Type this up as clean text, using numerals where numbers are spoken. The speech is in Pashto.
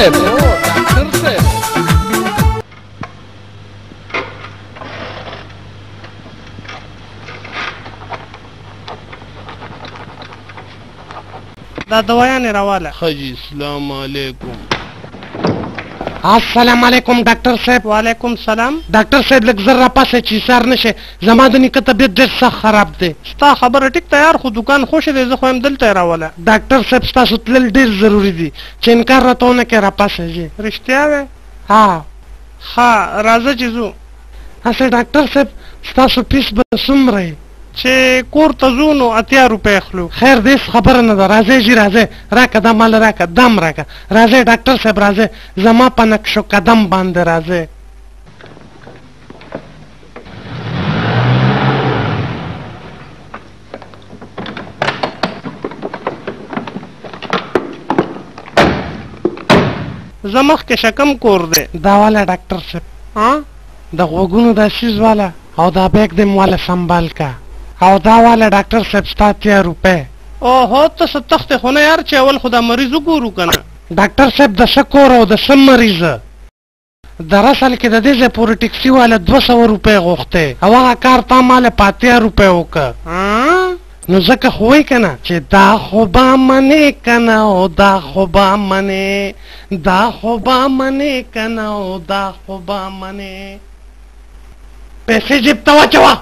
صاحب ډاکټر صاحب دا دوايانې راواله. حاجي السلام علیکم. السلام علیکم ډاکټر صاحب. وعلیکم سلام. ډاکټر صاحب لږ زر راپاسه چې سار نشه، زما د نیکه طبیعت ډېر سخت خراب دی. ستا خبره ټیک تیار، خو دکان خوښ دی، زه خو یم دلته یې راوله. ډاکټر صاحب ستاسو تلل ډېر ضروري دي، چې انکار راته ونه کړې راپاسه ځې. رښتیا وې؟ ها ها راځه چې ځو. هسې ډاکټر صاحب ستاسو فیس به څومره چې کور ته ځو نو 80 روپۍ اخلو. خیر دې خبره نه ده، راځئ جي راځئ، راکه دا مال راکه، دم راکه، راځئ ډاکټر صاحب راځئ، زما په نقش و قدم باندې راځئ. زه مخکې شکم کور دی. دا والا ډاکټر صاحب د غوږونو دا سیز والا او دا بیگ دې والا سنبال کا، او دا والا ډاکټر صاحب ستا 80 روپۍ. اوهو ته څه تختې خو نه یار چې اول خو دا مریض وګورو که نه. ډاکټر صاحب د څه کور او د څه مریضه؟ در اصل کې د دې ځای پورې ټکسي والا 200 روپۍ غوښتې او هغه کار تا ماله په 80 روپۍ وکړه. نو ځکه خو وایي که نه چې دا خو به منې که نه او دا خو به منې، دا خو به منې که نه او دا خو به منې. پیسې جیب ته واچوه.